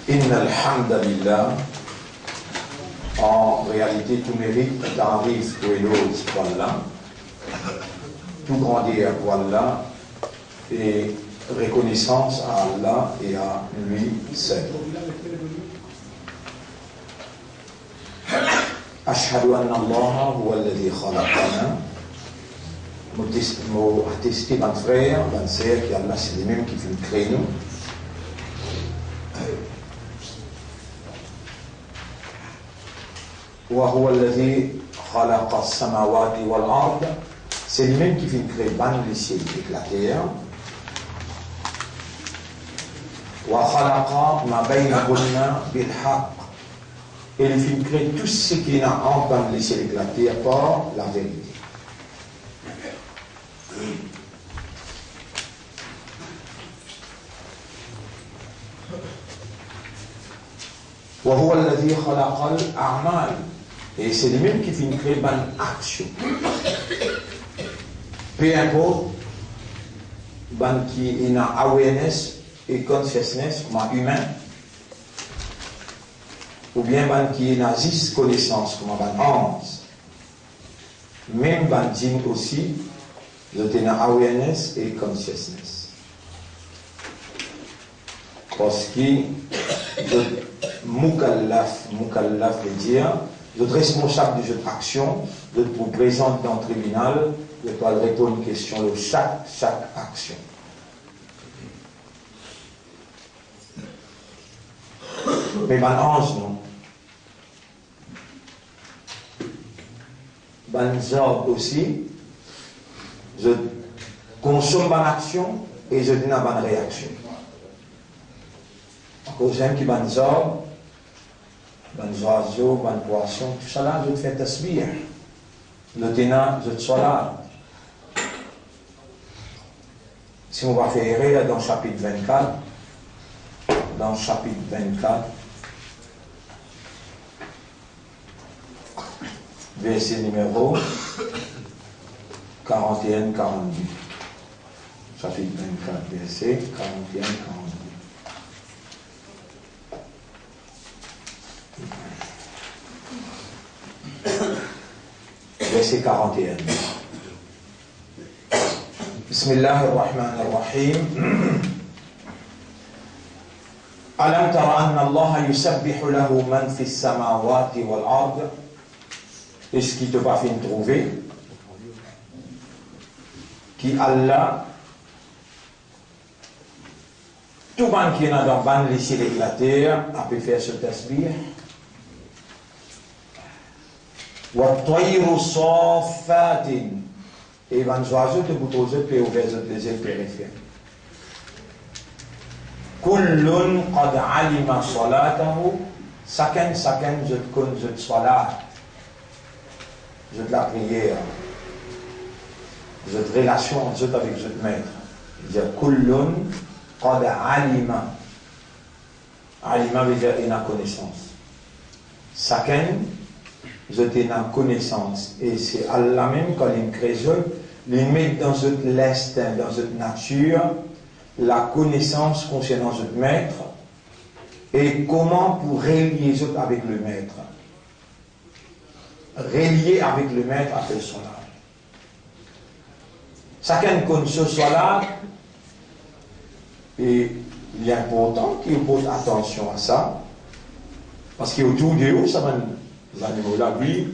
Inna alhamdulillah, en réalité, tout mérite t'arrive pour l'autre pour Allah, tout grandir pour Allah et reconnaissance à Allah et à lui seul. Ashhadu anna Allah huwa alladhi khalaqana. Mon attesté, mon frère, mon sœur, qu'Allah c'est les mêmes qui font créer nous. وهو الذي خلق السماوات والأرض, c'est lui-même qui fait créer les cieux et la terre. وخلق ما بينهن بالحق, et il fait créer tout ce qui est entre les cieux et la terre par la vérité. وهو الذي خلق الأعمال, et c'est lui-même qui fait créer une action. Peu importe, qui est dans awareness et consciousness comme humain, ou bien qui est dans connaissance comme un ange. Même dit aussi, vous êtes dans awareness et consciousness. Parce que Mukallaf veut dire, vous êtes responsable de votre action, vous êtes vous présente dans le tribunal, vous doit répondre à une question de chaque action. Mais ben ange non. Ben job aussi, je consomme ma action et je donne une bonne réaction. Encore j'aime qui ben job, ben oiseaux, ben poisson, tout ça là, je fais tasbih. Le tenant, je suis là. Si on va faire dans le chapitre 24, verset numéro 41-42. Chapitre 24, verset 41-42. Verset 41. Bismillahirrahmanirrahim. Alam tara anna Allah yusabbihu lahu man fi samawati wal ard. Est-ce qu'il te va faire trouver qui Allah tout le monde qui est dans le les cieux et la terre a pu faire ce tasbih. وَالطَّيْرُ صَافَّاتٍ, et van oiseaux te boutoser peut ouvrir les ailes périphériques. كُلٌّ قَدْ عَلِمَ صَلَاتَهُ, chacun je te connais, je te salat, je te la prière, je te relation je avec je te maître. Il dit كُلٌّ قَدْ عَلِمَ, alima veut dire une connaissance. Chacun je t'ai dans connaissance, et c'est Allah même quand il crée il met dans notre l'instinct, dans notre nature, la connaissance concernant notre maître, et comment pour relier avec le maître. Relier avec le maître après son âge. Chacun connaît ce soir-là, et il est important qu'il pose attention à ça, parce qu'autour de eux, ça va les animaux là vivent,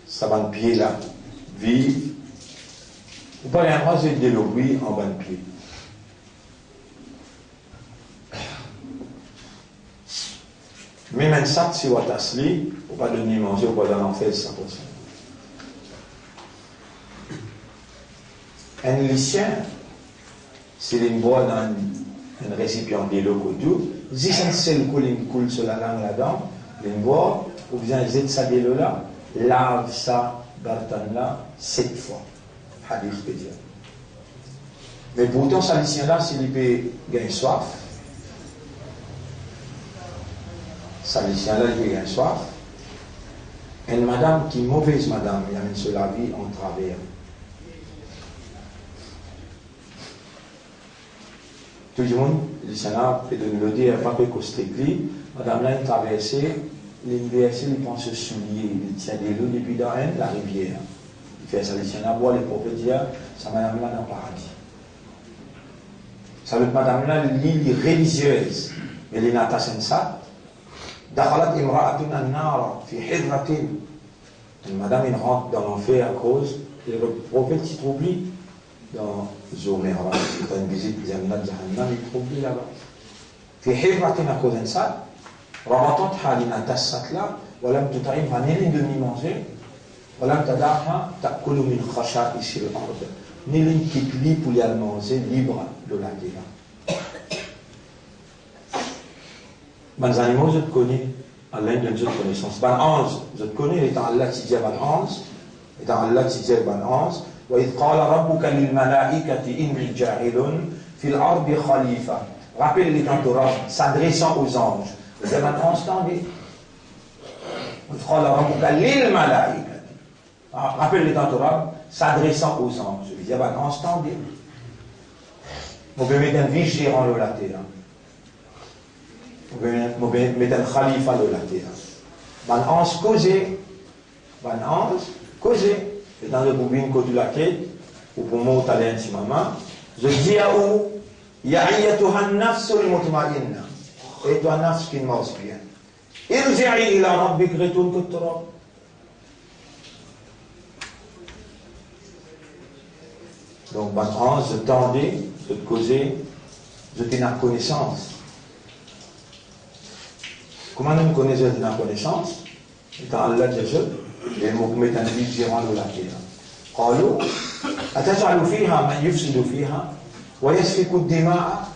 ça va de pied là vivent. Ou pas les endroits de l'eau en bas de pied. Même un sac si on va t'asseoir, ou pas donner manger, ou pas dans l'enfer, ça pour ça. Un lycéen, s'il boit dans un récipient de l'eau autour, si c'est le coule sur la langue là-dedans, il boit, ou bien zed sa de là, lave ça, bartan là, 7 fois. Hadith peut dire. Mais pourtant, ça lycéen là, s'il peut gagner soif, ça lycéen là, il peut gagner soif. Une madame qui est mauvaise madame, il amène sur la vie en travers. Tout le monde, le Sénat, peut nous le dire, pas que Costécli, madame là, une traversée, l'université, il pense se soulier, il tient des l'eau depuis dans la rivière. Il fait ça, le Sénat, boit les prophètes, dire, ça madame là dans le paradis. Ça veut dire madame là, l'île religieuse, mais les nata sensat, dakhalat imra'atun an-nar fi hidratin. Madame, il rentre dans l'enfer à cause, et le prophète s'y trouve dans Zomera, dans une visite Jannat Jahannam, il trouve là-bas. في حفرة أكو إنسان ربطت حالنا تساتلا ولم تطعمها نيلين دمي مانجي ولم تدعها تأكل من خشائش الأرض نيلين كيبلي pour y aller manger libre de la terre. Les animaux, je te connais, Allah donne une connaissance. Ban 11, je te connais, étant Allah qui dit ban 11, étant Allah qui dit ban 11, وإذ قال ربك للملائكة إني جاعل في الأرض خليفة. Rappelle les Torah, s'adressant aux anges. Vous avez un instant dit rappelle les Torah, s'adressant aux anges. Vous avez un instant dit vous pouvez mettre un vigérant de la terre. Vous pouvez mettre un khalifa de la terre. Ban ange causé, et dans le boubine côté de la tête, ou pour moi, tu as un maman, je dis à où يا أيتها النفس المطمئنة أيتها النفس qui ne mange bien ارجعي إلى ربك retourne كالتراب. Donc maintenant je tendais de te causer je t'ai la connaissance. Comment nous connaissons la connaissance? Étant Allah Jajab et nous mettons un vigérant de la terre. قالوا أتجعل فيها من يفسد فيها ويسفك الدماء.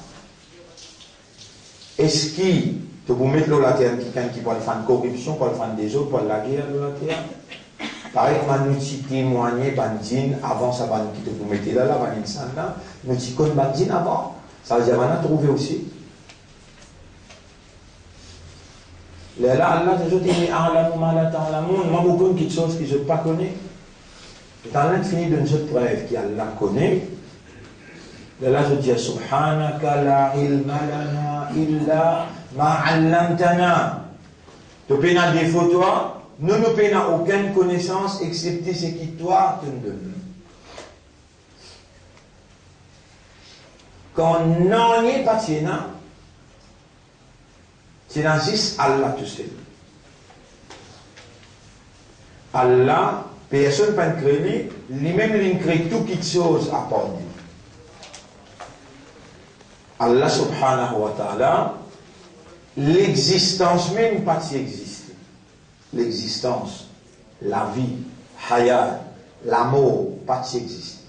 Est-ce qu'il te vous mettre dans la terre quelqu'un qui va faire une corruption, pour faire des autres, pour la guerre de la terre? Pareil comme nous t'y témoigner bandine avant ça va qui te vous mettez là là bandine ça là nous t'y connaissons bandine avant ça veut dire on a trouvé aussi là Allah je dis mais a'lamu ma la ta'lamun moi beaucoup de choses que je pas connais et en l'infini de notre preuve qui Allah connaît. Là, je dis Subhanaka la ilma lana illa ma 'allamtana. Tu peines des défaut toi, nous ne peinons aucune connaissance excepté ce qui toi te donne. Quand non y est pas tiena, c'est juste Allah tout seul. Allah, personne ne peut créer, lui-même il crée tout quelque chose à part lui. Allah subhanahu wa ta'ala, l'existence même pas si existe. L'existence, la vie, hayat, l'amour, pas si existe.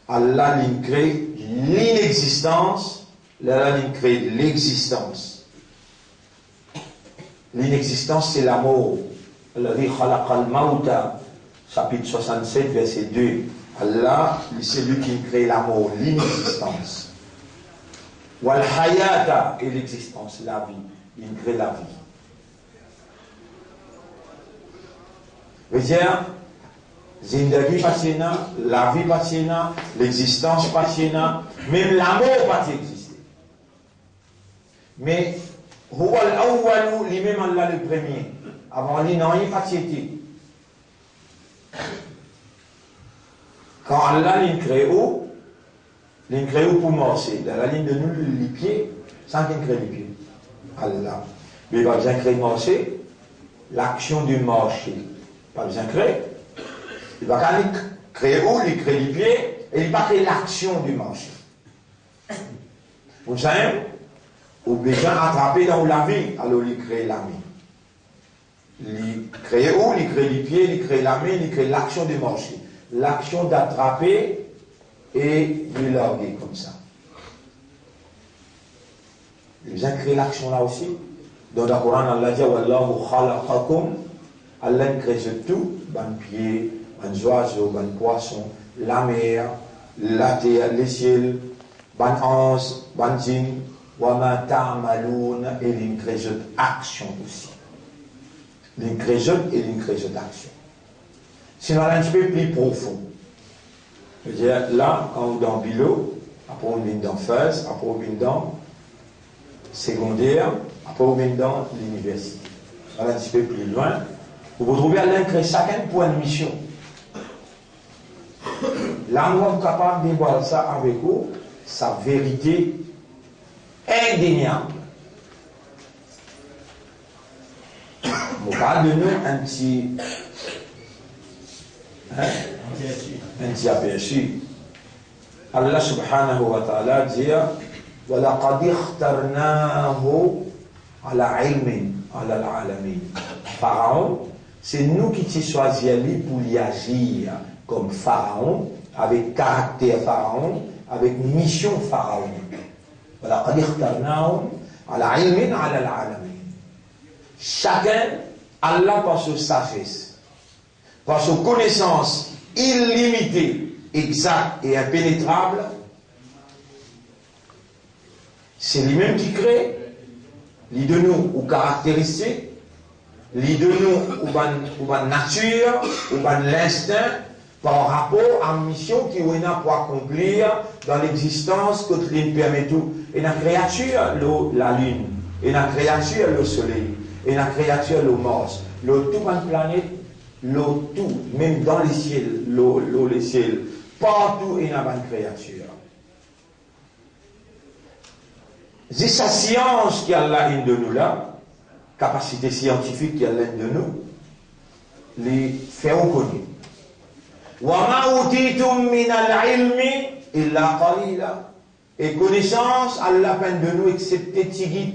Allah il crée l'inexistence, Allah il crée l'existence. L'inexistence c'est l'amour. Alladhi khalaqa al-mauta, chapitre 67, verset 2. Allah, c'est lui qui crée l'amour, l'inexistence. Wal hayata et l'existence, la vie. Il crée la vie. Veut dire, zindagi patina, la vie patina, l'existence patina, même l'amour pas exister. Mais, huwa al-awwalu, lui-même Allah le premier. Avant lui, non, il pas existé. Quand Allah l'a créé où? L'a créé où pour marcher? Dans la ligne de nous, les pieds, sans qu'il crée les pieds. Allah. Mais il va bien créer marcher, l'action du marcher. Pas besoin de créer. Il va créer où? Il crée les pieds, et il va créer l'action du marcher. Vous savez? Ou besoin d'attraper dans la vie, alors il crée la main. Il crée où? Il crée les pieds, il crée la main, il crée l'action du marcher. L'action d'attraper et de larguer comme ça. Il vient créer l'action là aussi. Dans le Coran, Allah dit Wallahu khalaqakum. Allah crée tout, ban pied, ban oiseau, ban poisson, la mer, la terre, les ciels, ban ange, ban djinn, wa ma ta'maloun, et il crée action aussi. Il crée et il crée action. Sinon, un petit peu plus profond. Je veux dire, là, quand vous êtes dans Bilo, après on vient dans first, après on vient dans secondaire, après on vient dans l'université. Voilà un petit peu plus loin. Vous trouvez à l'incré chacun point de mission. Là, nous sommes capables de voir ça avec vous, sa vérité indéniable. On parle de nous un petit aperçu. Allah subhanahu wa ta'ala dit وَلَقَدْ اخْتَرْنَاهُ عَلَى عِلْمٍ عَلَى الْعَالَمِينَ. Pharaon, c'est nous qui t'y choisissons pour y agir comme Pharaon, avec caractère Pharaon, avec mission Pharaon. وَلَقَدْ اخْتَرْنَاهُ عَلَى عِلْمٍ عَلَى الْعَالَمِينَ. Chacun, Allah par sa sagesse, par sa connaissance illimitée, exacte et impénétrable, c'est lui-même qui crée, lui de nous aux caractéristiques, lui de nous aux nature, aux l'instinct, par rapport à une mission qui on a pour accomplir dans l'existence que l'une permet tout. Et la créature, la lune, et la créature, le soleil, et la créature, le Mars, le tout une planète, le tout, même dans les ciels, les ciels, partout il y a une créature. C'est sa science qui a l'une de nous là, capacité scientifique qui a l'une de nous, les fait reconnaître. وَمَا أُوتِيتُم مِّنَ الْعِلْمِ إِلَّا قَلِيلًا. Et connaissance, Allah peine de nous excepté tigit.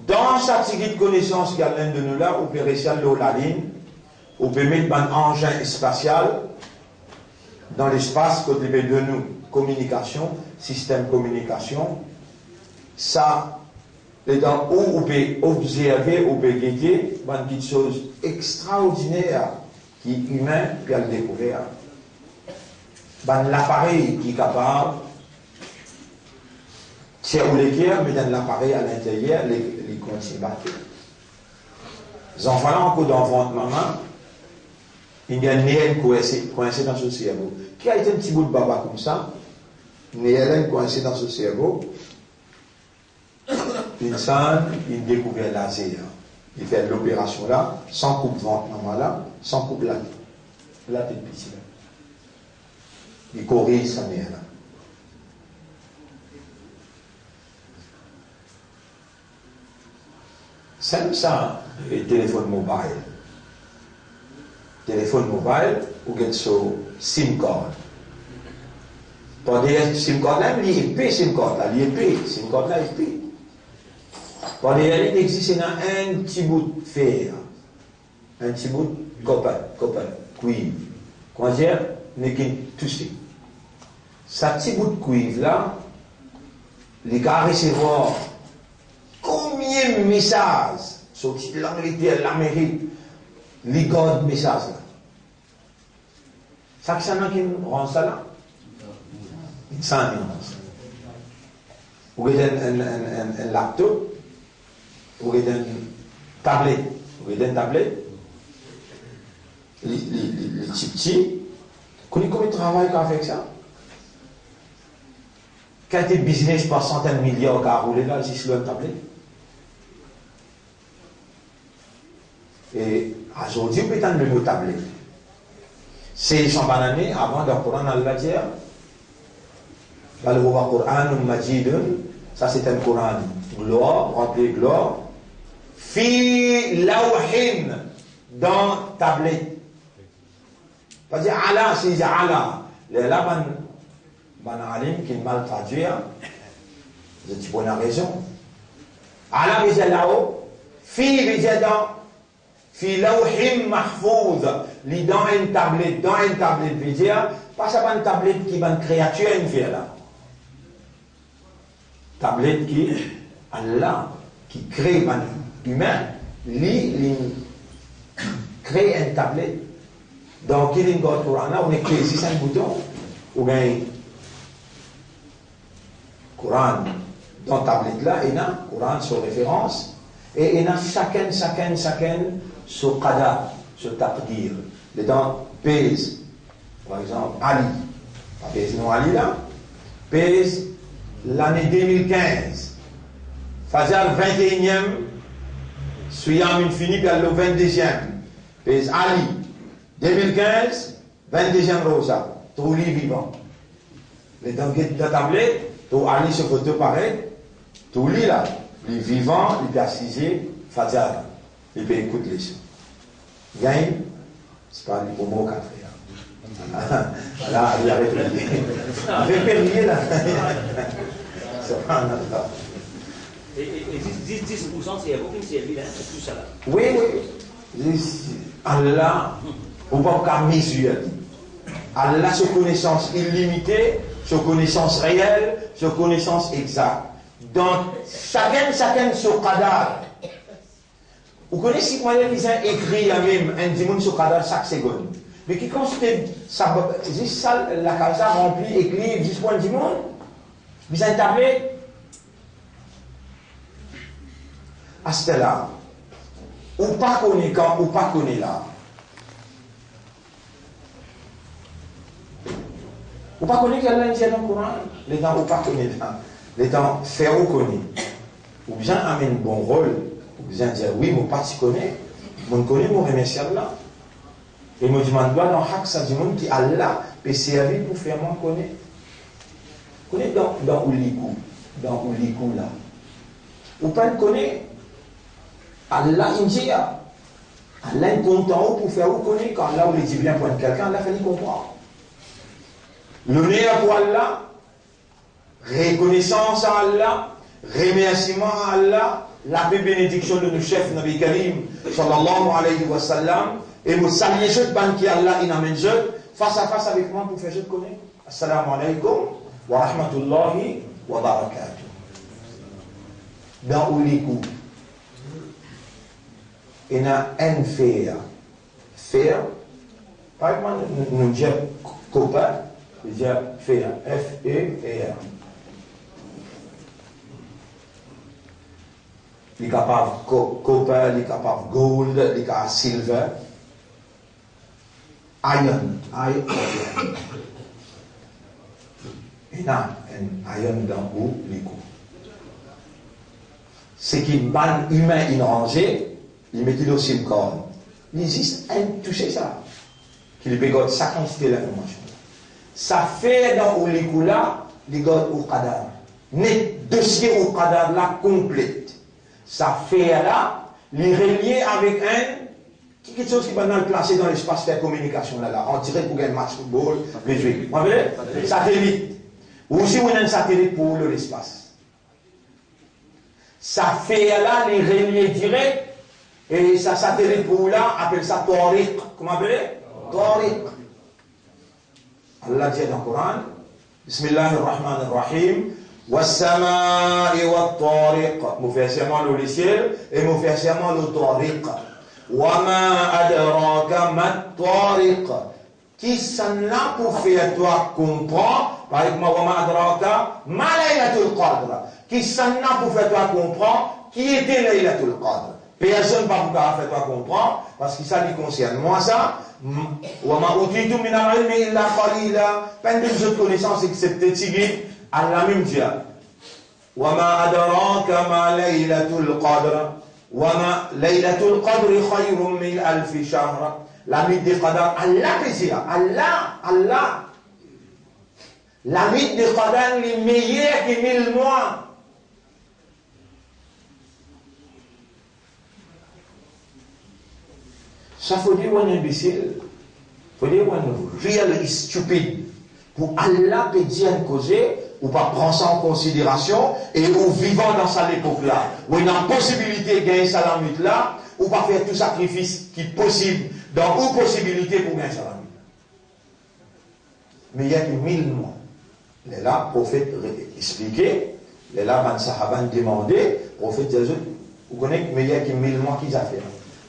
Dans sa tigit connaissance qui a l'un de nous là, on peut réussir la ligne, on peut mettre un engin spatial dans l'espace côté de nous, communication, système communication. Ça, et dans où on peut observer, on peut guetter, une petite chose extraordinaire qui est humain, puis à le découvrir. L'appareil qui est capable, c'est où les guerres, mais dans l'appareil à l'intérieur, les continue battre. Les enfants là, encore d'enfants de maman, il y a une néenne coincée dans ce cerveau. Qui a été un petit bout de baba comme ça, une néenne coincée dans ce cerveau, une sonne, il découvre laser. Il fait l'opération là, sans coupe ventre maman là, sans coupe la tête petit là. Il corrige sa mère là. C'est ça, le téléphone mobile. Téléphone mobile, ou get so SIM card. Pour dire SIM card là, il est épais SIM card là, il est épais, SIM card là, il est épais. Pour dire, il existe un petit bout de fer, un petit bout de copper, cuivre. Comment dire, n'est qu'un touché. Ce petit bout de cuivre là, les gars recevoir combien de messages sur l'Angleterre, l'Amérique, les gars de messages là. Ça que ça n'a qu'une rend ça là? 100 000 Vous avez un laptop, vous avez une tablette, les petits, connaissez combien de travail qu'on a avec ça? Quand il y a des business par centaines de milliards qui a roulé là, c'est sur une tablette. Et aujourd'hui, on peut entendre le mot tablette. C'est 100 années avant de Coran al-Bajir. Le Coran Majidun, ça c'est un Coran gloire, rempli de gloire. Fi lawhin, dans tablette. Parce que Allah, c'est Allah. Là, ban alim qui mal traduire, je dis bonne raison. Allah veut dire là-haut, fi veut dire dans, fi lawhin mahfouz, li dans une tablette veut dire, pas ça une tablette qui va une créature une faire là. Tablette qui, Allah, qui crée un humain, lui crée une tablette. Donc, il y a une Coran, on est créé 6 boutons, on a un Coran dans la tablette là, et un Coran sur référence, et il y a chacun sur qadar, sur taqdir. Les dents pèsent, par exemple, Ali, pèse nous Ali là, pèse l'année 2015, Fajr 21e, Souyam une fini, puis le 22e, pèse Ali, 2015, 22e Rosa, tout lit vivant. Les dans la tablette, tout Ali se photo pareil, tout lit là, les vivants, il peut assisé, Fajr, il peut écouter les sons. Gagne, c'est pas les mots qu'a fait. Là, il avait prié. Il avait prié là. Et 10% c'est aucune service, tout ça là. Oui, oui. Allah, on ne peut pas mesurer. Allah, sa connaissance illimitée, sa connaissance réelle, sa connaissance exacte. Donc, chacun son qadar. Vous connaissez comment les gens écrivent même un dimanche sur qadar chaque seconde. Mais qui constate ça, juste ça, la casa remplie, écrit, jusqu'à un dimanche, vous avez tablé. À ce là, ou pas connaît quand, ou pas connaît là. Ou pas connaît qu'elle a dit dans le Coran, les temps ou pas connaît là. Les temps faire ou connaît. Ou bien amener un bon rôle, ou bien dire oui, mon pas si connaît, mon connaît, mon remercie Allah. Et moi je m'en dois dans chaque ça du monde qui Allah peut servir pour faire moi connaître. Connaître dans Oulikou là. Ou pas le connaître. Allah india. Allah est content pour faire vous connaître quand Allah vous dit bien pour quelqu'un, Allah fait comprendre. Le meilleur pour Allah, reconnaissance à Allah, remerciement à Allah, la paix bénédiction de nos chefs Nabi Karim sallallahu alayhi wa sallam, et vous saluez ce banquier Allah in amène face à face avec moi pour faire je connais. Assalamu alaikum wa rahmatullahi wa barakatuh. Dans Oulikou, il y a un fer. Fer, par exemple, nous disons copain, nous disons fer, F-E-R. Il est capable de copper, il est capable de gold, il est capable de silver. Iron. Il y a un iron dans Oulikou. Ce qui est mal humain, il rangé, il met le silicone. Il existe un toucher ça. Qu'il peut garder sa quantité d'information. Ça fait dans Oulikou là, il garde au cadavre. Net dossier au cadavre là complète. Ça fait là, il est relié avec quelque chose qui va nous placer dans l'espace faire communication là. On dirait pour un match de football, les jouer. Vous voyez? Satellite. Ou aussi on a un satellite pour l'espace. Ça fait là, les reliés directs, et ça satellite pour là, appelle ça Tariq. Comment appelez? Tariq. Allah dit dans le Coran, Bismillahirrahmanirrahim, Wassama'i wa Tariq. Nous faisons serment le ciel, et nous faisons serment le Tariq. Wama adraka ma Tariq. Qui s'en a pour faire toi comprendre, par exemple, Wama adraka ma laylatul qadr. Qui s'en a pour faire toi comprendre qui était Laylatul Qadr. Personne ne va pouvoir faire toi comprendre parce que ça lui concerne. Moi, ça, peine de autres connaissances excepté Tigui, Allah même dit Wama adraka ma Laylatul Qadr. Wama Laylatul Qadr khayrun min alfi shahr. La nuit de Qadr, Allah plaisir. Allah. La nuit de Qadr est meilleure que 1000 mois. Ça faut dire qu'on est imbécile. Il faut dire qu'on est réel et stupide. Pour Allah peut dire une cause, ou pas prendre ça en considération, et ou vivant dans cette époque-là, où il y a une possibilité de gagner ça la nuit là, ou pas faire tout sacrifice qui est possible, dans une possibilité pour gagner ça la nuit. Mais il y a que 1000 mois. Les là, prophète expliqué, les là, Ban Sahaban demandé, prophète Jésus, vous connaissez, mais il y a que 1000 mois qu'ils ont fait.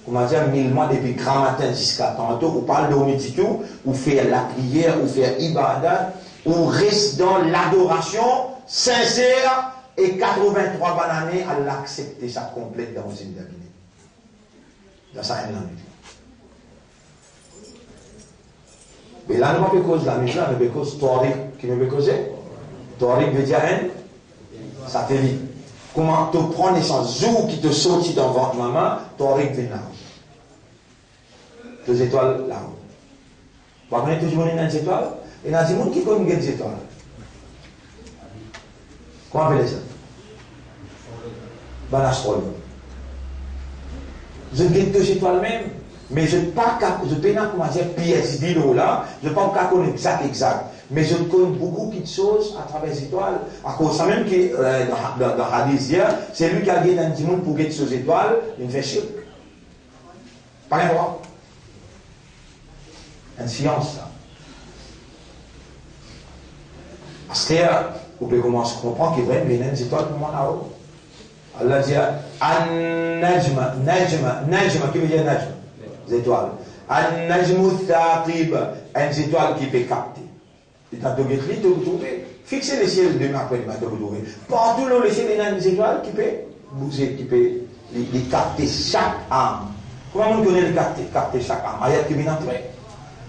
Comment dire, 1000 mois depuis grand matin jusqu'à tantôt, ou parle de méditation, ou faire la prière, ou faire ibadat, ou reste dans l'adoration sincère, et 83 bonnes années, à l'accepter ça complète dans une cabinet. Dans sa haine. Mais là, nous ne pouvons pas cause la mise là, nous pouvons cause Tariq. Qui nous peut causer? Tariq veut dire un satellite. Comment tu prends naissance? Zou qui te sortit dans votre maman, Tariq vient là. Deux étoiles là-haut. Vous connaissez toujours une étoile? Et il y a des gens qui connaissent des étoiles. Comment on appelle ça? Ben, l'astrologue. Je gagne deux étoiles même, mais je ne peux pas comment dire PhD là, je ne peux pas connaître exact. Mais je connais beaucoup de choses à travers les étoiles. À cause ça même qui dans Hadith hier, c'est lui qui a gagné un petit monde pour gagner ces étoiles, il fait chier. Pas rien voir. Une science, ça. Parce que, vous pouvez commencer à comprendre qu'il y a vraiment des étoiles pour moi là-haut. Allah dit An-Najma, qui veut dire Najma? Les étoiles. An-Najmu Thaqib, une étoile qui peut capter. Et dans le guetterie, tu peux trouver. Fixez le ciel demain après-demain, tu peux trouver. Partout dans le ciel, il y a une étoile qui peut bouger, qui peut les capter chaque âme. Comment on connaît les capter chaque âme? Ayat qui vient après.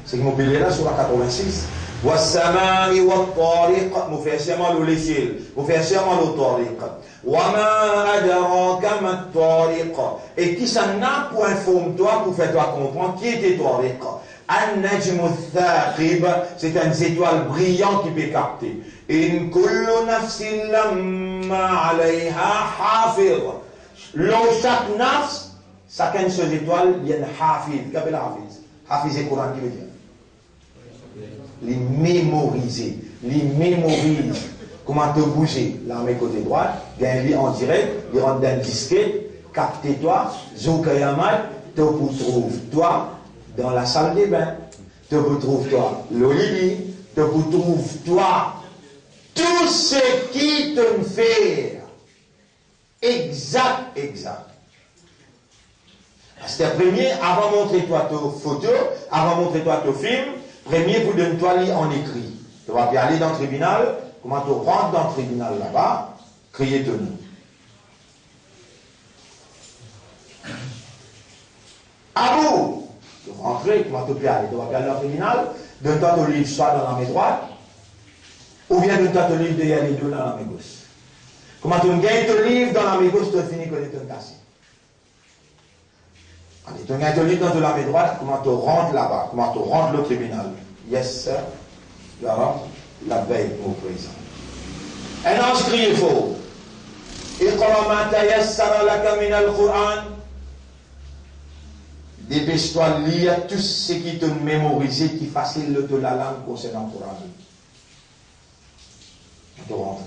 C'est que mon billet là sur la 86. والسماء والطارق مفسما للسيل مفسما للطارق وما أدراك ما الطارق et qui s'en a pour informer toi pour faire toi comprendre qui était طارق النجم الثاقب c'est une étoile brillante qui peut capter إن كل نفس لما عليها حافظ لو chaque nafs chacune de ces étoiles il y a un hafiz qu'appelle hafiz hafiz c'est le Coran qui veut dire les mémoriser, les mémorise. Comment te bouger? L'armée côté droite, gagne en direct, il rentre dans le disquet, capte-toi, Zoukayamat, te retrouve-toi dans la salle des bains, te retrouve-toi l'Olili, te retrouve-toi tout ce qui te fait exact. C'est le premier, avant de montrer toi tes photos, avant de montrer toi tes films, premier, vous donne-toi en écrit. Tu vas bien aller dans le tribunal. Comment tu rentres dans le tribunal là-bas? Crier ton nom. À vous! Tu vas rentrer, comment tu peux aller? Tu vas bien aller dans le tribunal. Donne-toi ton livre soit dans la main droite, ou bien donne-toi ton livre derrière les deux dans la main gauche. Comment tu gagnes ton livre dans la main gauche, tu finis que tu es cassé. Allez, tu gagnes ton livre dans la main droite, comment tu rentres là-bas? Comment tu rentres au tribunal? Yes, sir. La veille au présent. Un ange crie fort. Iqra ma tayassara laka min al-Qur'an. Dépêche-toi de lire tout ce qui te mémorise, qui facilite de la langue concernant le Coran. Tu rentres.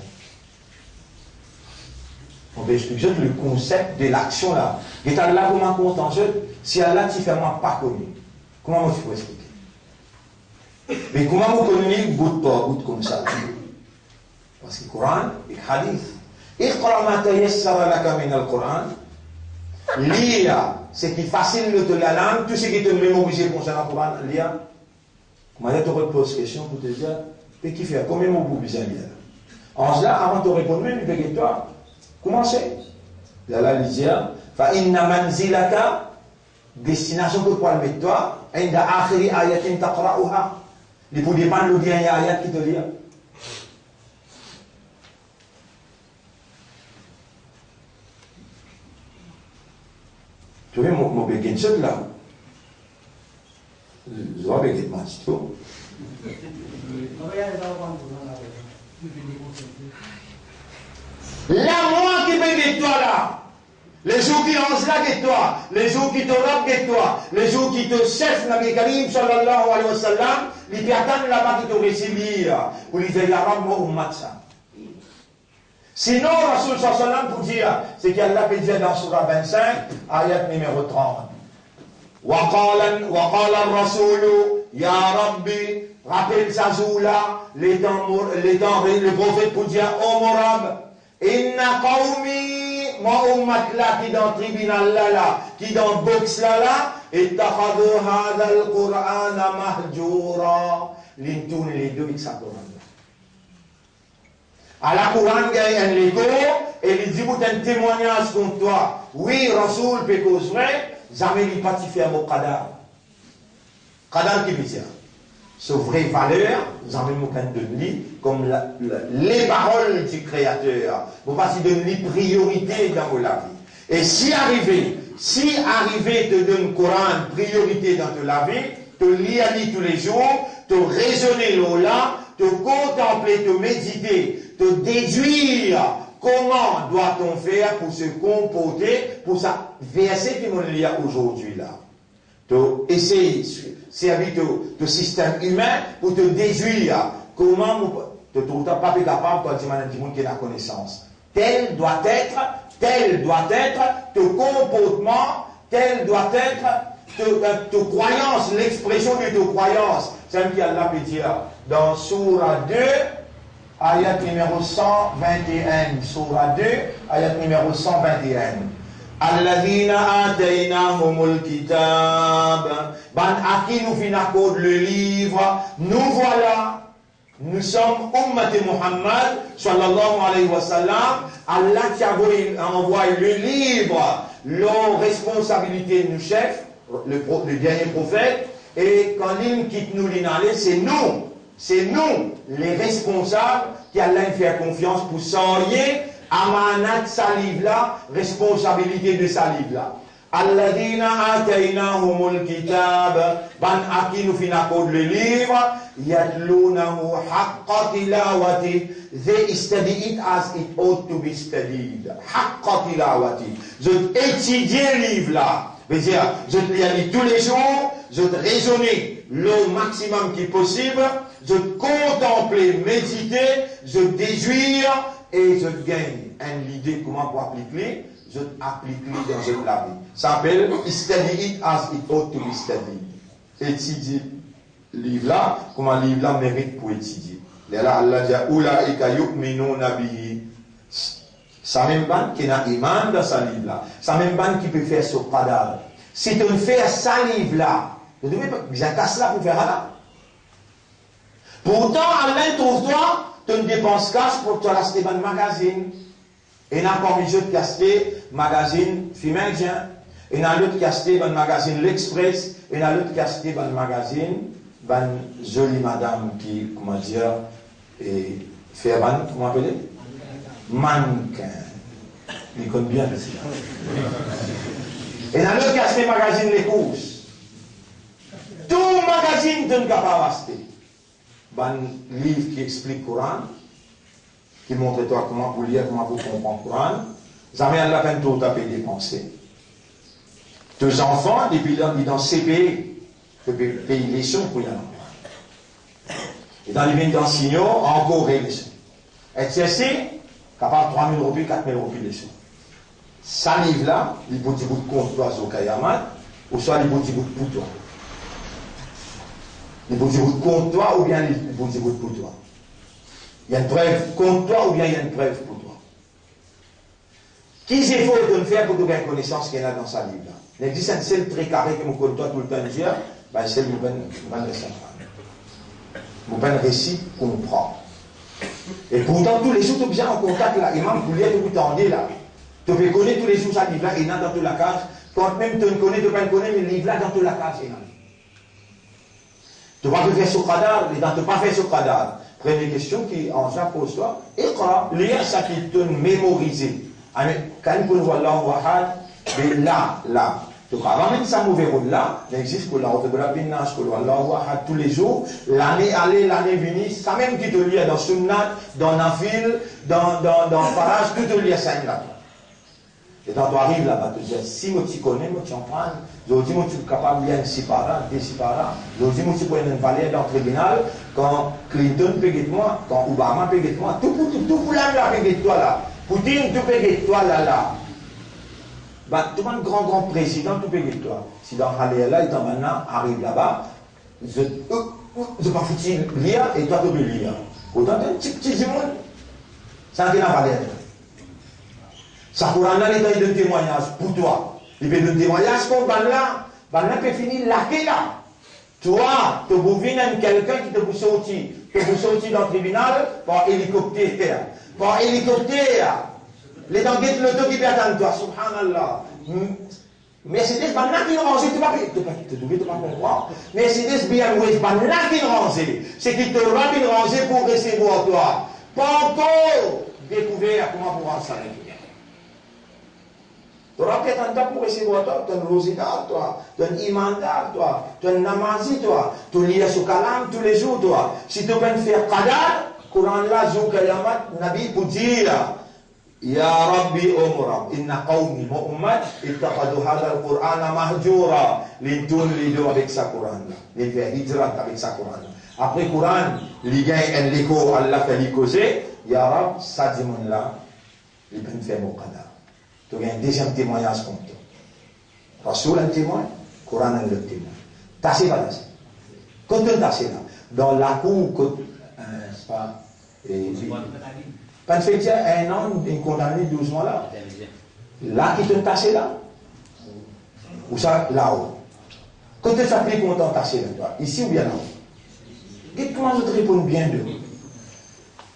On va expliquer le concept de l'action là. Et Allah, comment compte en jeu? Si Allah t'y fait moi pas connu, comment moi tu peux expliquer? Mais comment vous connaissez goutte par goutte comme ça? Parce que le Coran et le Hadith. Iqra ma tayassara laka min al-Quran. Lire ce qui facilite de la langue, tout ce qui te mémorise concernant le Coran, lire. Comment tu te poses question pour te dire, mais qui fait? Combien de mots vous besoin de lire? En cela, avant de répondre, même, il toi. Comment c'est? Allah lui dit, fa inna manzilaka, destination pour le mettre toi, inda akhiri ayatin taqra'uha. Il faut dépendre de l'ayat ayat qui te lit. Tu vois, mon béguin de là. Je vois béguin de match, tu vois. Là, moi qui vais de toi là. Les jours qui ont là que toi, les jours qui te rappent que toi, les jours qui te chef Nabi Karim sallallahu alayhi wa sallam, ils t'attendent là-bas qui te récibir pour lui dire ya Rabb wa ummat ça. Sinon, Rasul sallallahu alayhi wa sallam pour dire, c'est qu'Allah peut dire dans Surah 25, ayat numéro 30. وقال الرسول يا ربي rappelle ça là, le prophète pour dire oh mon Rabb, inna qawmi ma ummat là qui dans le tribunal là, qui dans le box là, ittakhadhu hadha al-Qur'ana mahjura. L'intourne les deux avec sa Qur'an. À la Qur'an gagne un légo et il dit vous un témoignage contre toi. Oui, Rasoul peut causer, jamais il pas fait un mot qadar. Qadar qui veut dire sa vraie valeur, nous avons de lui, comme les paroles du Créateur. Vous passez de lui priorité dans la vie. Et si arrivé te donne le Coran priorité dans ta vie, te lire tous les jours, te raisonner là, te contempler, te méditer, te déduire comment doit-on faire pour se comporter pour ça verset qui nous lit aujourd'hui là. Te essayer servir de système humain pour te déduire comment te trouves pas capable de dire du monde qui a la connaissance. Tel doit être ton comportement, tel doit être ta croyance, l'expression de ta croyance. C'est ce qu'Allah peut dire dans Surah 2, ayat numéro 121. Surah 2, ayat numéro 121. Alladhina ataynahumul kitab. Ban à qui nous finissons le livre, nous voilà. Nous sommes Ummat Muhammad, sallallahu alayhi wa sallam. Allah qui a envoyé le livre, leur responsabilité, nous chefs, le dernier prophète. Et quand il quitte nous l'inalé, c'est nous, les responsables, qui allons faire confiance pour s'enlier amanat sa livre là, responsabilité de sa livre là. Alladina ataynahumul kitab, ban aki nous finissons le livre, yatlunahu haqqa tilawati, they study it as it ought to be studied. Haqqa tilawati. Je étudie le livre là, veut dire, je le lis tous les jours, je raisonner le maximum qui est possible, je contempler, méditer, je déduire et je gagne une idée comment pour appliquer. Je applique dans une la vie. Ça s'appelle study it as it ought to be studied. Étudier livre là, comment livre là mérite pour étudier. Là, Allah dit Ulaika yu'minuna bihi. Ça même ban qui n'a iman dans sa livre là. Ça même ban qui peut faire ce qadar. Si tu fais ça livre là, tu devais bien casser là pour faire là. Pourtant, Allah trouve-toi, tu ne dépenses cash pour te acheter un magazine. Et il y a parmi eux qui acheté magazine Fimindien, et il y a l'autre qui acheté un magazine L'Express, et il y a l'autre qui acheté un magazine, une jolie madame qui, comment dire, et fait un, comment appeler? Mannequin. Il connaît bien ici. Et il y a l'autre qui acheté magazine Les Courses. Tout magazine tu n'es capable d'acheter. Un livre qui explique le Coran, qui montre toi comment vous lire, comment vous comprendre le Coran. Jamais à la peine tout à dépenser. Deux enfants, depuis là, ils dans CPE, que payer les sons pour y aller. Et dans les vignes d'enseignants, encore les sons. Et c'est capable 3 000 roupies, 4 000 roupies les sons. Ça livre là, il faut dire de compte toi au Kayamat, ou soit il faut dire pour toi. Il faut dire de compte toi, ou bien il faut dire pour toi. Il y a une preuve contre toi ou bien il y a une preuve pour toi. Qu'est-ce qu'il faut de faire pour trouver une connaissance qu'il y a dans sa livre là? Il existe un seul très carré que vous connaissez toi tout le temps dire, c'est le bon récit comprend. Et pourtant, tous les jours, tu es bien en contact là, imam, vous lire, vous tendez là. Tu peux connaître tous les jours ça livre là, et dans toute la case. Quand même tu ne connais, tu ne peux pas connaître, mais le livre là dans toute la case. Tu ne vas pas faire ce qadar, tu ne pas faire ce qadar. Première question qui en pose toi, lire ça qui te mémoriser. Quand vous voyez là, tu vas même ça mauvais rôle là, il existe que là, on fait de la pinage, que là, tous les jours, l'année aller, l'année venir, ça même qui te lie dans Sunnat, dans Nafil, dans Farage, tout te lie à ça là. Et quand tu arrives là-bas, tu dis, si tu connais, tu en prends, je dis, tu es capable de bien séparer, je dis, tu peux une valeur dans le tribunal, quand Clinton paye moi, quand Obama paye moi, tout pour là, paye toi là. Poutine, tout paye toi là. Bah, tout le monde, grand président, tout paye toi. Si dans Khalé là, il t'en maintenant, arrive là-bas, je pas foutu lire et toi, tu peux lire. Autant un petit monde, ça n'a rien à valeur. Ça pour en aller dans un témoignage pour toi. Il fait un témoignage pour là peut finir là. Toi, tu peux venir quelqu'un qui te peut sortir dans le tribunal par hélicoptère. Les dangers de l'auto qui attendent toi, subhanallah. Mercedes, pas là qui range, tu vas pas comprendre. Mercedes, BMW, pas là qui range. C'est qui te rend une rangée pour recevoir toi. Pas encore découvert comment pouvoir s'arrêter. Tu auras peut-être un temps pour recevoir toi, tu as un rosidar, toi, tu as un imandar, toi, tu as un namazi, toi, tu lis ce kalam tous les jours, toi. Si tu peux faire qadar, Coran là, zou kalimat, Nabi pour dire, Ya Rabbi Umrah, inna qawmi mu'ummad, ittaqadu hadha al-Qur'ana mahjura, l'intun lido avec sa Coran là, les faire hijrat avec sa Coran là. Après Coran, les gars, en l'écho, Allah fait les causer, Ya Rab, ça dit mon là, il peut faire mon qadar. Tu as un deuxième témoignage comme toi. Rasoul un témoin, Coran un le témoin. Tassé pas tassé. Quand tu tassé là, dans la cour, c'est pas. Pas de fait un an, une condamné 12 mois là. Là qui te tassé là. Ou ça là-haut. Quand tu t'appliques comment t'en tassé là, toi, ici ou bien là-haut. Qu'est-ce comment je te réponds bien de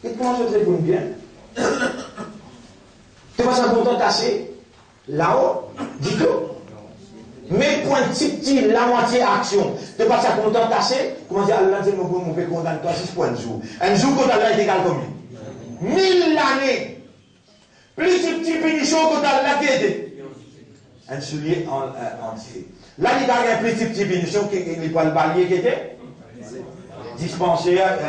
Qu'est-ce comment je te réponds bien. Tu vas s'en content tasser là-haut, dis-toi. Mais point petit, la moitié action. Tu vas s'en content tasser, comment dire, Allah dit, mon père condamne toi 6 points de jour. Un jour, quand Allah est égal combien 1000 années. Plus petit punition que Allah qui était. Un soulier en fait. Là, il y a un petit punition qui n'est pas le balier qui était. Dispensaire,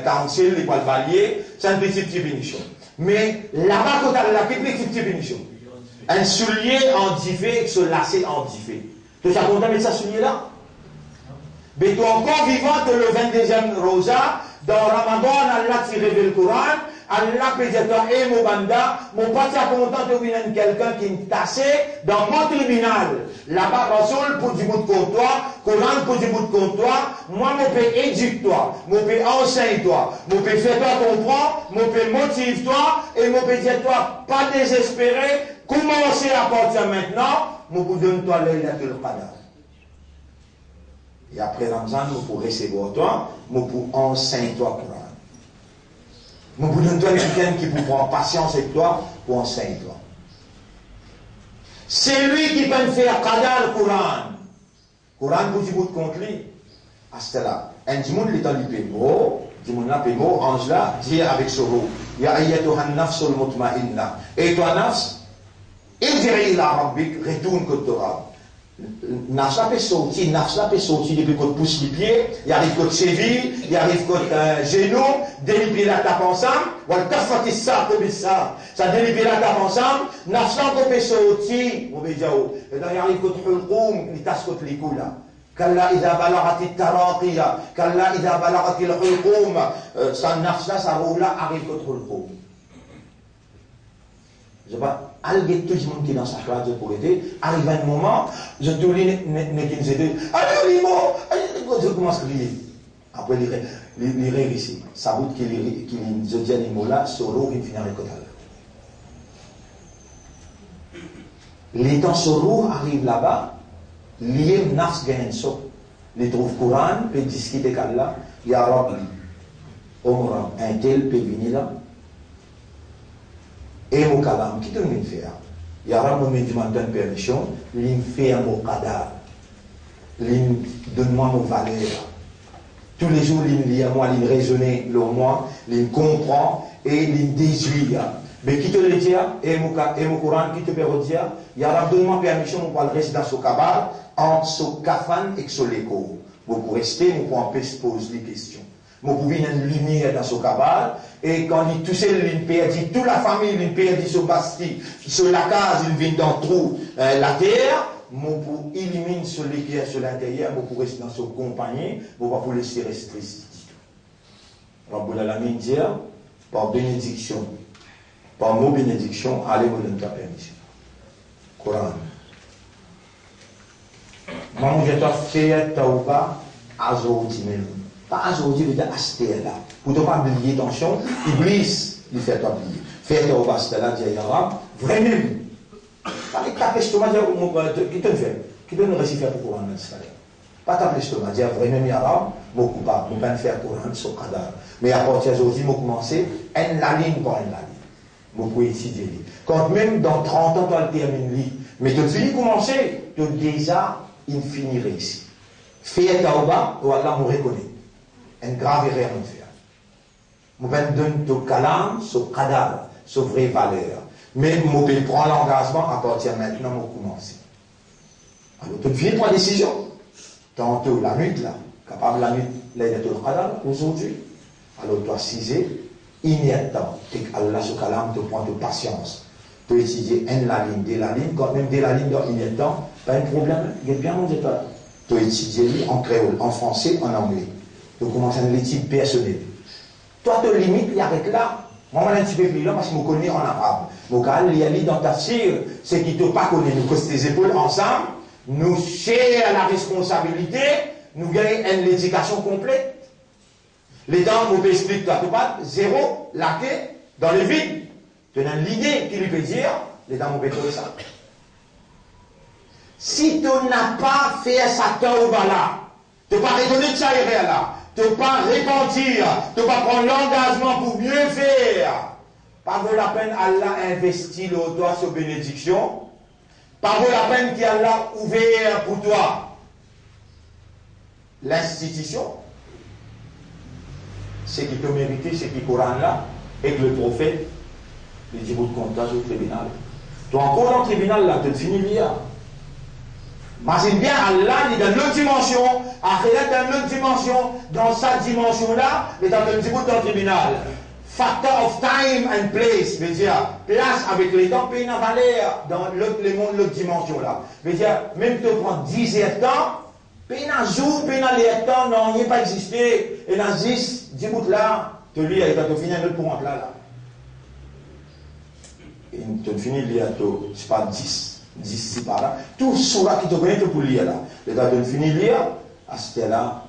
council, il n'est pas le balier. C'est un petit punition. Mais là-bas, quand elle a la petite punition, un soulier en diffé, se lasser en diffé. Tu as content de ça soulier là? Mais tu es encore vivant que le 22e rosa, dans Ramadan, Allah t'a révélé le Coran, Allah peut dire toi, et mon banda, mon pas content de voir quelqu'un qui est tassé dans mon tribunal. Là-bas, Rasoul pour du bout de comptoir, Coran pour du bout de comptoir, moi, mon père éduque-toi, mon père enseigne-toi, mon père fait-toi comprendre, mon père motive-toi, et mon père dit-toi, pas désespéré, commencez à partir maintenant, mon père donne-toi l'œil de le qadar. Et après Ramzan, nous pour recevoir toi, nous pour enseigner-toi Coran. Nous pour donner-toi quelqu'un qui pour prendre patience avec toi, pour enseigner-toi. C'est lui qui peut faire qadar le Coran. Coran pour du bout de compte lui. À ce là. Un du monde l'état du pémo, du monde là pémo, ange là, dit avec soro. Ya ayyatuhan nafsul mutma'inna. Et toi nafs, irji'i ila rabbik, retourne que Torah. Nafs peut sortir depuis qu'on pousse les pieds, il arrive côté cheville, il arrive côté genou, délibérer la tape ensemble, voilà, t'as ça comme ça, ça délibérer la tape ensemble, nafs peut sortir, on va dire, il arrive côté hulqoum, il tasse côté les coups là. Kalla idha balagati taraqiya, kalla idha balagati l'hulqoum, ça nafs là, ça roule là, arrive côté hulqoum. Je sais pas, algue tout le monde qui est dans sa classe de poété, arrive un moment, je te lis, n'est-ce pas, allez, Limo, je commence à crier. Après, les rêves ici, ça bout qu'il je dis à Limo là, solo, il finit avec Kotal. Les temps solo arrivent là-bas, lié nafs genenso, les trouve Coran, peut discuter avec Allah, il y a Rabbi, Omra, un tel peut venir là. Et mon kalam, qui te me fait? Il y a un moment où je me donne permission, il me fait un mot qadar. Il donne-moi mon valeur. Tous les jours, il me lit à moi, il me raisonne le moi, il me comprend et il me déduit. Mais qui te le dit? Et mon Coran, qui te peut dire? Il y a donne-moi permission pour rester dans ce kabar, entre ce kafan et ce léco. Pour rester, pour en poser des questions. Vous pouvez une lumière dans ce cabal, et quand il touche il perdit, toute la famille, il perdit ce basti, sur la case, il vient dans trou la terre, vous pour éliminer ce l'équerre sur l'intérieur, vous pour rester dans ce compagnie, vous ne pouvez pas laisser rester ici. Rabboul Alamin dit, par bénédiction, par mot bénédiction, allez vous donner ta permission. Coran. Maman, je t'ai fait tauba, azoti même. Pas aujourd'hui, il veut dire acheter là. Pour ne pas oublier, attention, Iblis, il fait oublier. Faire au bas là, dit Yarab, vraiment. Pas que taper l'estomac, qui te fait? Qui te nous réciter pour Coran dans ce cas-là? Pas taper l'estomac, dire vraiment Yarab, mon coupable, mon pas faire Coran sur Qadar. Mais à partir d'aujourd'hui, mon commencer, la ligne par la ligne. Mon pouvez étudier. Quand même dans 30 ans, tu as le termine, mais tu dis commencer. tu déjà infini réussi. Fais tauba, ou Allah me reconnaît. Un grave erreur à faire. Je donne ton calam, son cadavre, son vraie valeur. Mais je prends l'engagement à partir de maintenant, je commence. Alors, tu viens prendre décision. Tantôt, la nuit, là, capable la nuit, l'Aïdatul Qadar, aujourd'hui. Alors, toi, 6 heures, il y a temps. Et Allah, ce calam, te prend de patience. Tu étudies la ligne, deux la ligne, quand même deux la ligne, il y a temps, pas un problème, il y a bien mon état. Tu étudies en créole, en français, en anglais. Tu commences à l'étude personnelle. Toi, tu limites, il arrête là. Moi, je suis un petit peu plus là parce que je connais en arabe. Donc, il y a dans ta tire, c'est qui ne te pas connaît, nous cause tes épaules ensemble, nous cherchons la responsabilité, nous gagnons une éducation complète. Les dents, nous expliquent, toi, tu pas zéro, laqué, dans le vide. Tu as l'idée qui lui peut dire, les dents, nous peut ça. Si tu n'as pas fait ça, tu n'as pas redonné de ça, là. Tu ne pas repentir, tu ne pas prendre l'engagement pour mieux faire. Pas vaut la peine Allah investir le toi sur bénédiction. Pas vaut la peine qu'Allah ouvert pour toi l'institution. C'est qui te mérite, c'est qui Coran là, et que le prophète, il dit votre comptage au tribunal. Toi encore dans le tribunal là, tu finis bien. Imagine bien, Allah il est dans une autre dimension, Akhirat dans une autre dimension, dans cette dimension-là, il est dans le tribunal. Factor of time and place, veut dire, place avec les temps, puis il n'a valeur dans le monde, l'autre dimension-là. Veut dire, même tu prends 10 heures de temps, puis il n'a jour, puis il n'a les temps, non, il n'a pas existé, et dans 10 bouts là, tu lis, et tu as fini un autre point là. Et tu finis de lire, c'est pas 10. 10 c'est par là. Tout cela qui te connaît pour lire là. Le gars de finir de lire, à ce là,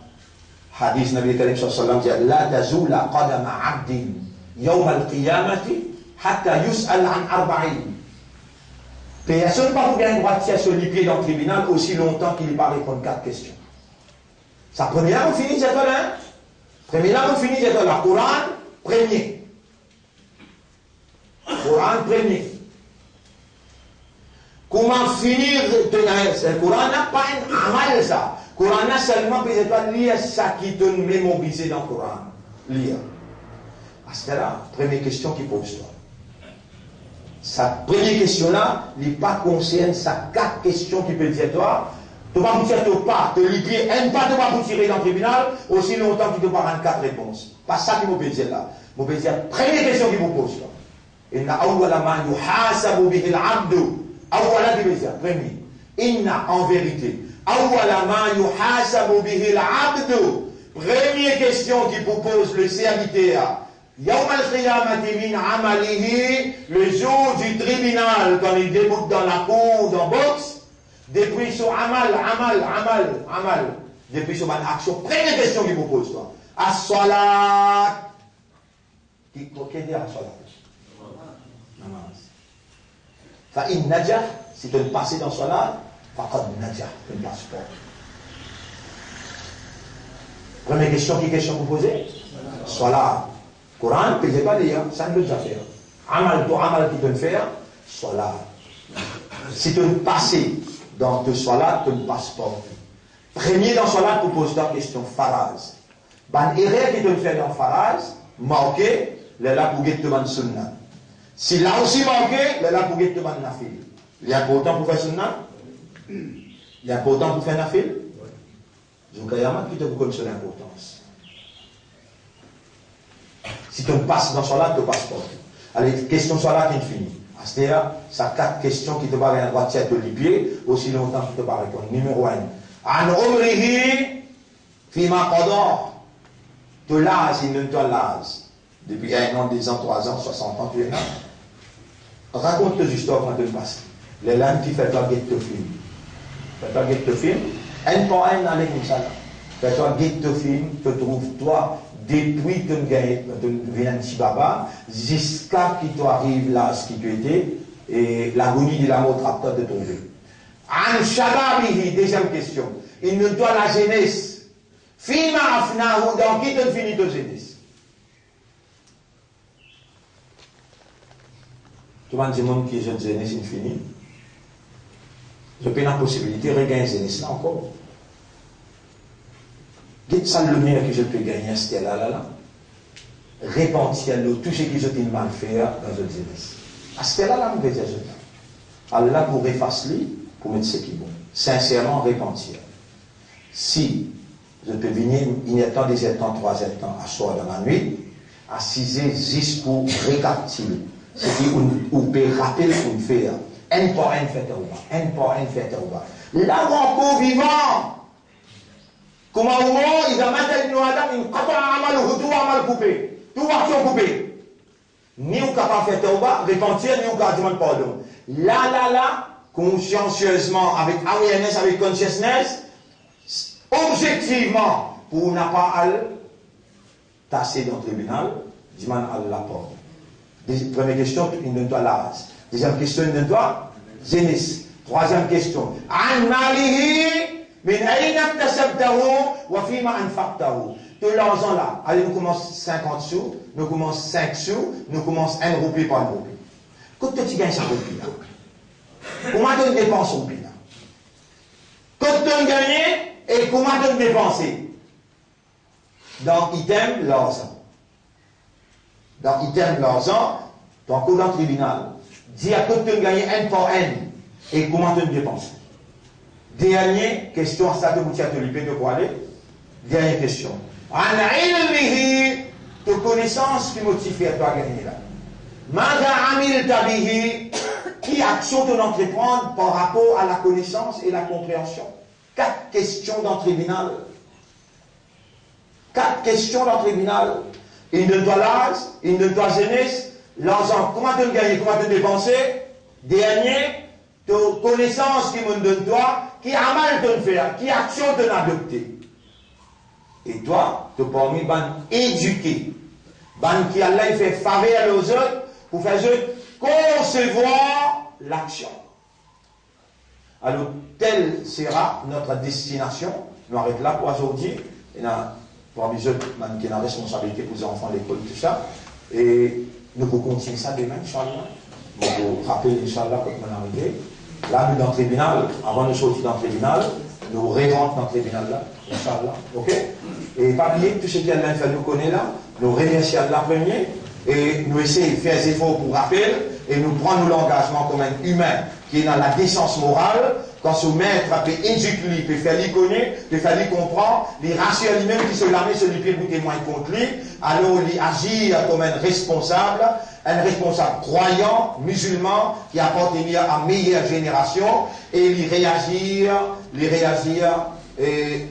hadith Nabi Karim sallallahu alayhi wa sallam dit la tazula qadama abdin yawm al-qiyamati hatta yus'al an arba'in. Personne ne peut pas droit de se lier dans le tribunal aussi longtemps qu'il n'est pas répondre 4 questions. Ça premier là, on finit cette là. Premier là, on finit cette là. Coran, premier. Coran, premier. Comment finir le Coran n'a pas un amal ça. Le Coran n'a seulement besoin de lire ça qui te mémorise dans le Coran. Lire. À ce cas-là, première question qui pose toi. Sa première question-là, il n'est pas concerne sa 4 questions qui peut dire toi. Tu vas vous dire pas, te lier, un pas, tu vas vous tirer dans le tribunal, aussi longtemps que tu vas rendre 4 réponses. Pas ça qui vous peut dire là. Vous peut dire, première question qui vous pose toi. Inna awwala ma yuhasabu bihi al-'abdu. Awwala qui veut dire, premier. Inna, en vérité. Awwala ma yuhasabu bihi al-'abdu. Première question qui vous pose le serviteur. Yawm al-qiyamati min amalihi, le jour du tribunal, quand il débute dans la cour, dans boxe, depuis son amal, depuis son action. Première question qui vous pose, toi. As-salat. Qui dit as-salat? Fa'in najah, si tu veux passer dans salat, faqad najah, tu ne passes pas. Première question, quelle question vous posez? Salat. Coran, tu ne peux pas lire, ça ne veut pas faire. Amal, tu peux faire, salat. Si tu veux passer dans le salat, tu ne passes pas. Premier dans salat, tu poses ta question, faraz. Ban erreur qui te fait dans faraz, marqué, là pour te demander sunnah. Si là aussi manqué, là pour te demander nafil. Il est important pour faire sunnah? Il est important pour faire nafil? Je vous qui te vous connaissez l'importance. Si tu passes dans salat, tu ne passes pas. Allez, question salat qui est finie. C'est-à-dire, ça 4 questions qui te parlent à droite de l'ippier, aussi longtemps que tu te parles répondre. Numéro 1. An umrihi fima qadar. Tu l'as, il ne te l'as. Depuis 1 an, 2 ans, 3 ans, 60 ans, tu es là. Raconte tes histoires quand tu passes. Les lames qui fait toi guette te film. Fais-toi guette te film. Un par un, allez comme ça. Fais-toi guette te film, te trouve-toi. Depuis que tu viens de Chibaba, jusqu'à ce que tu arrives là, ce qui tu étais, et l'agonie de la mort trappe de tomber. An shababihi, deuxième question. Il ne doit la jeunesse. Fima afnahu, dans qui tu finis ta jeunesse? Tu vas dire, monde qui est jeune jeunesse, il finit. Je peux la possibilité de regagner cela encore. Qu'est-ce que ça le meilleur que je peux gagner, c'était là. Repentir tout ce que je t'ai mal fait dans notre jeunesse. À ce là, je vais dire Allah pour effacer, pour mettre ce qui est bon. Sincèrement, repentir. Si je peux venir, il y a tant, 2 temps, 3 temps, à soir dans la nuit, à 6 heures, juste pour récapituler. Ce qui ou peut rappeler ou faire. Un par un fait au bas. Un par un fait au bas. Là, encore vivant. Comment au moment, ils ont maintenant nous adam, ils ont tout mal coupé. Tout action coupé. Ni ou capable de faire au bas, repentir, ni ou capable de demander pardon. Là, consciencieusement, avec awareness, avec consciousness, objectivement, pour n'a pas à tasser dans le tribunal, demande à la porte. Première question, il donne toi l'âge. Deuxième question, il donne toi jeunesse. Troisième question, an malihi min ayna iktasabtahu wa fima anfaqtahu. Tout l'argent là, allez, nous commençons 50 sous, nous commençons 5 sous, nous commençons 1 roupie par 1 roupie. Quand tu gagnes 1 roupie là, comment tu dépenses au pays là? Quand tu gagnes, et comment tu dépenses? Dans item, l'argent. Dans item, l'argent, ton coup dans le tribunal. Dis à quand tu gagnes 1 par 1, et comment tu dépenses? Dernière question, ça te boutique à te liper de quoi aller? Dernière question. En ilmihi, ta connaissance qui motive à toi gagner là. Mada amil tabihi, qui action tu entreprendre par rapport à la connaissance et la compréhension? 4 questions dans le tribunal. 4 questions dans le tribunal. Une de toi l'âge, une de toi jeunesse, l'argent, comment tu gagner, comment tu dépenser? Dernier, ta connaissance qui me donne toi, qui a mal de faire, qui action de l'adopter. Et toi, tu peux me éduquer. Qui Allah fait faveur aux autres pour faire concevoir l'action. Alors, telle sera notre destination. Nous arrêtons là pour aujourd'hui. Il y a pour qui a la responsabilité pour les enfants de l'école, tout ça. Et nous pouvons continuer ça demain, Inch'Allah. Nous pouvons rappeler, Inch'Allah, quand on est arrivé. Là, nous dans le tribunal, avant de sortir dans le tribunal, nous rentrons dans le tribunal là, Inch'Allah. Ok? Et pas oublier tout ce qu'Allah fait nous connaître là, nous remercier Allah premier, et nous essayer de faire des efforts pour rappeler, et nous prendre l'engagement comme un humain qui est dans la décence morale, quand ce maître peut éduquer, peut faire lui connaître, peut faire lui comprendre, lui rassurer lui-même qui se l'armée, se lui pour témoigner contre lui, alors lui agir comme un responsable croyant, musulman, qui apporte à meilleure génération, et lui réagir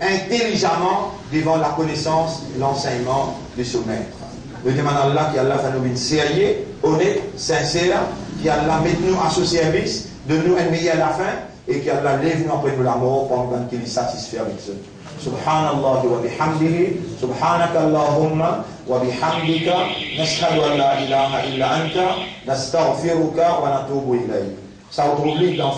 intelligemment devant la connaissance, l'enseignement de ce maître. Nous demandons à Allah qu'Allah fasse nous une sérieux, honnête, sincère, qu'Allah mette nous à ce service, de nous un meilleur à la fin, et qu'Allah lève nous après nous la mort pendant qu'il est satisfait avec ça. Subhanallah wa bihamdihi, subhanaka Allahumma wa bihamdika, nashhadu an la ilaha illa anta, nastaghfiruka wa natubu ilayk. Ça retrouve dans